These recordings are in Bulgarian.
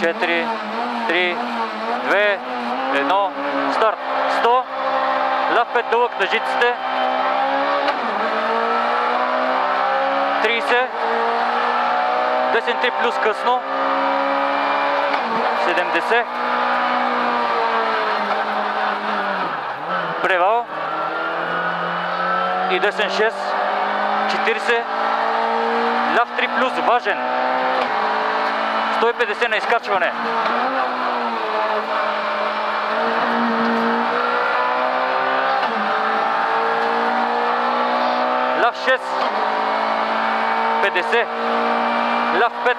4, 3, 2, 1, старт. 100, ляв 5 дълъг на жиците. 30, десен 3 плюс късно. 70, превал и десен 6, 40, ляв 3 плюс важен. 150 на изкачване. Ляв 6, 50, ляв 5,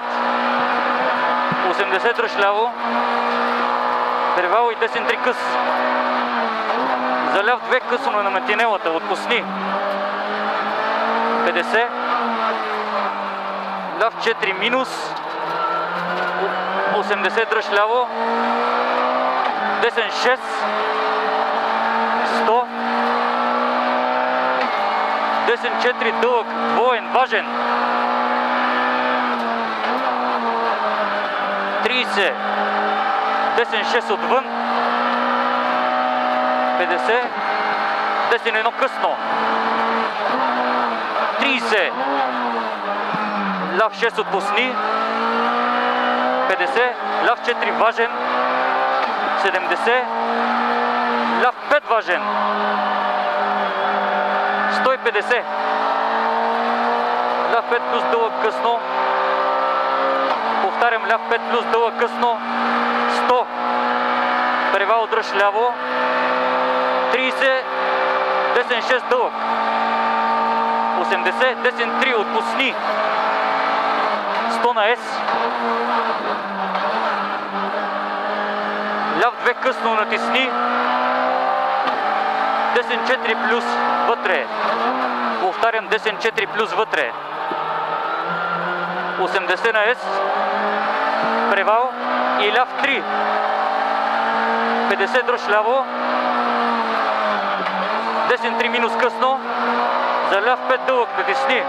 80 дръж ляво, превал и десен 3 къс. За ляв 2 късно на мантинелата, отпусни. 50, ляв 4 минус, 80 дръж ляво, десен 6, 100, десен 4 дълъг, двоен, важен. 30, десен 6 отвън, 50, десен 1 късно, 30, ляв 6 отпусни, 50, ляв 4 важен, 70, ляв 5 важен, 150, ляв 5 плюс дълъг късно, повтарям ляв 5 плюс дълъг късно, 100, превал дръж ляво, 30, десен 6 дълъг, 80, десен 3 отпусни, 100 на S, ляв 2 късно натисни, десен 4 плюс вътре, повтарям десен 4 плюс вътре, 80 на S, превал и ляв 3, 50 дръж ляво, десен 3 минус късно, за ляв 5 дълъг натисни,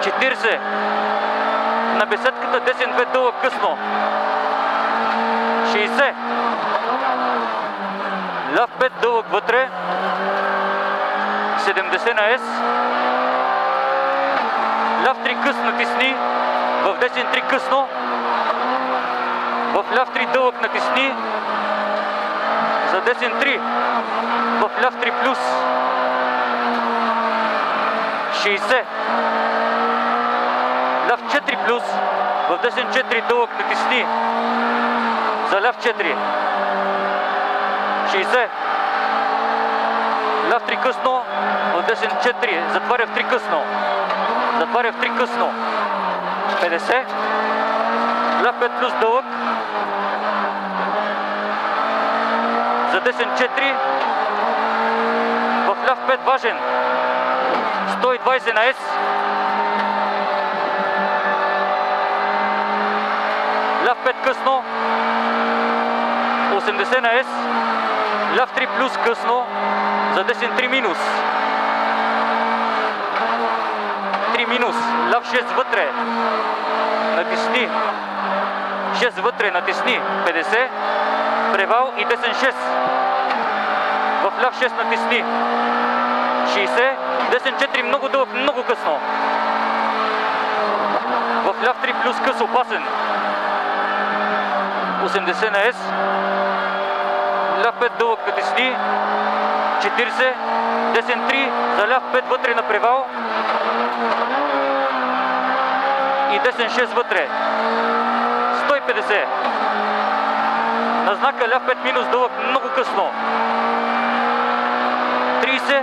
40, на беседката десен 2 дълъг късно, 60, ляв 5 дълъг вътре, 70 на S, ляв 3 къс натисни, в десен 3 късно, в ляв 3 дълъг натисни, за десен 3, в ляв 3 плюс, 60, ляв 4 плюс, в десен 4 дълъг натисни, за ляв 4, 60, ляв 3 късно, в десен 4, затваря в 3 късно, затваря в 3 късно, 50, ляв 5 плюс дълъг, за десен 4, в ляв 5 важен, 120 на S, ляв 5 късно, 80 на S, ляв 3 плюс късно, за десен 3 минус, 3 минус, ляв 6 вътре, натисни, 6 вътре, натисни, 50, превал и десен 6, в ляв 6 натисни, 60, десен 4 много дълъг, много късно, в ляв 3 плюс къс опасен, 80 на S, ляв 5 дълъг натисни, 40, десен 3, за ляв 5 вътре на превал и десен 6 вътре, 150, на знака ляв 5 минус дълъг, много късно, 30,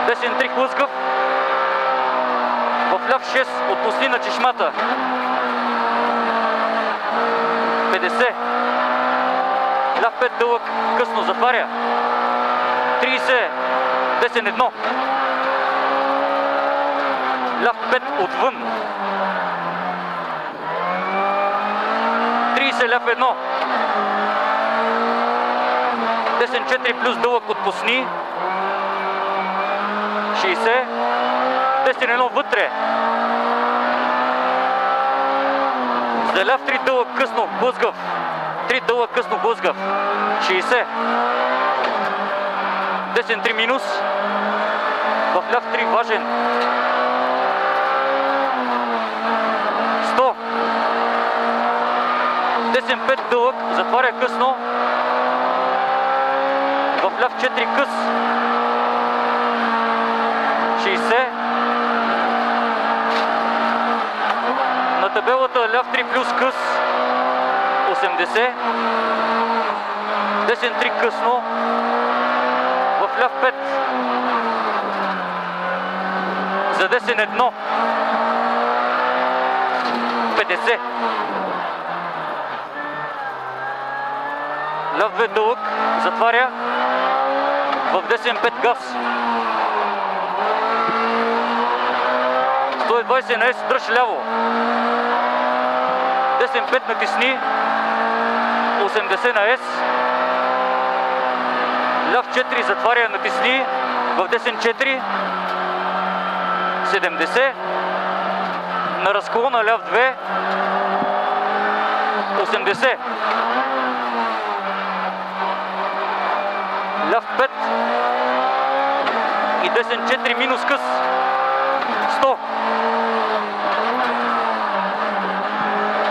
десен 3 хлъзгав, в ляв 6 отпусни на чешмата, 50, ляв 5 дълъг, късно затваря, 30, десен 1, ляв 5 отвън, 30, ляв 1, десен 4 плюс дълъг отпусни, 60, десен 1 вътре, За ляв 3 дълъг късно, блъзгав. 3 дълъг късно, блъзгав. 60. Десен 3 минус. В ляв 3 важен. 100. Десен 5 дълъг, затваря късно. В ляв 4 къс. 60. На табелата ляв 3 плюс къс. 80. Десен 3 късно. В ляв 5. За десен 1. 50. Ляв 2 дълъг, затваря. В десен 5 газ. 120 на ес, дръж ляво. Десен 5 натисни. 80 на ес. Ляв 4 затваря, натисни. В десен 4. 70. На разклона ляв 2. 80. Ляв 5 и десен 4 минус къс. 100.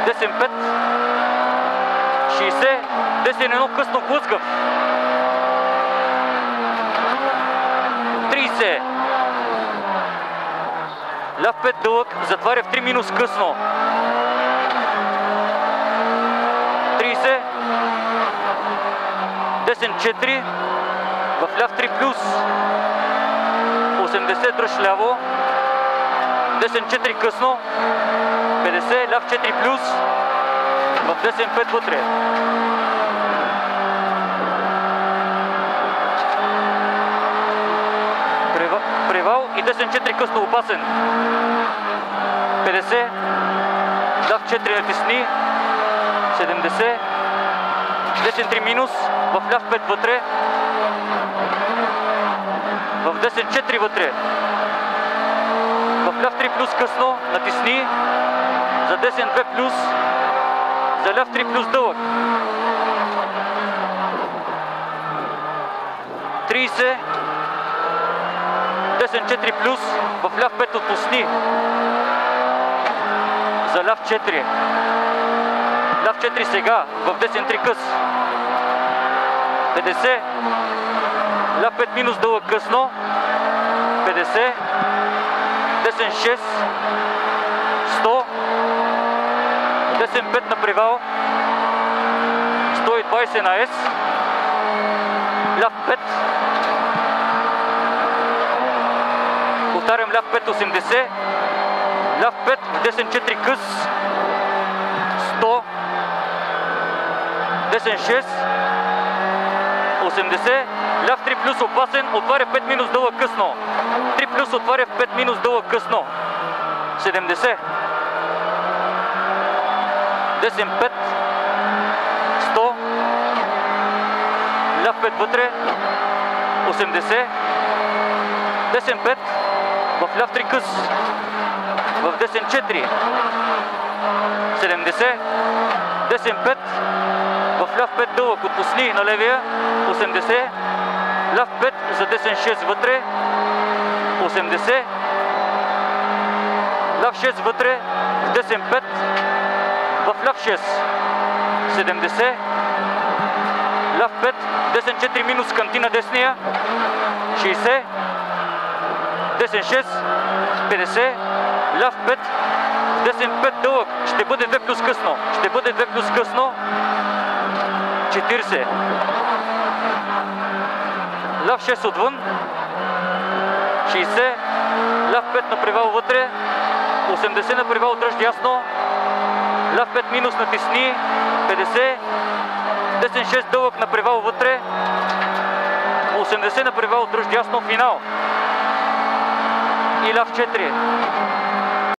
Десен 5. 60. Десен 1 късно, блъзгав. 30. Ляв 5 дълъг, затваря в 3 минус късно. 30. Десен 4. В ляв 3 плюс. 80, дръж ляво. Десен 4 късно. 50, ляв 4 плюс. В десен 5 вътре. Превал и десен 4 късно, опасен. 50, ляв 4 натисни. 70, десен 3 минус. В ляв 5 вътре. В десен 4 вътре. В ляв 3 плюс късно, натисни. За десен 2 плюс. За ляв 3 плюс дълъг. 30. Десен 4 плюс. В ляв 5 отпусни. За ляв 4. Ляв 4 сега. В десен 3 къс. 50. Ляв 5 минус дълъг късно. 50. Десен 6. 100. Десен 5 на превал. 120 на ес. Ляв 5. Повтарям, ляв 5 80. Ляв 5, десен 4 къс. 100. Десен 6. 80. Ляв 3 плюс опасен, отваря 5 минус дълъг късно. 3 плюс отваря 5 минус дълъг късно. 70. Десен 5. 100. Ляв 5 вътре. 80. Десен 5. В ляв 3 къс. В десен 4. 70. Десен 5. В ляв 5 дълъг, отпусни на левия. 80. Ляв 5 за десен 6 вътре. 80. Ляв 6 вътре. В десен 5. В ляв 6. 70. Ляв 5. Десен 4 минус кантина десния. 60. Десен 6. 50. Ляв 5. Десен 5 дълъг. Ще бъде 2 плюс късно. Ще бъде 2 плюс късно. 40. Ляв 6 отвън. 60. Ляв 5 на превал вътре. 80 на превал, дръж дясно. Ляв 5 минус натисни. 50. Десен 6 дълъг на превал вътре. 80 на превал, дръж дясно, финал. И ляв 4.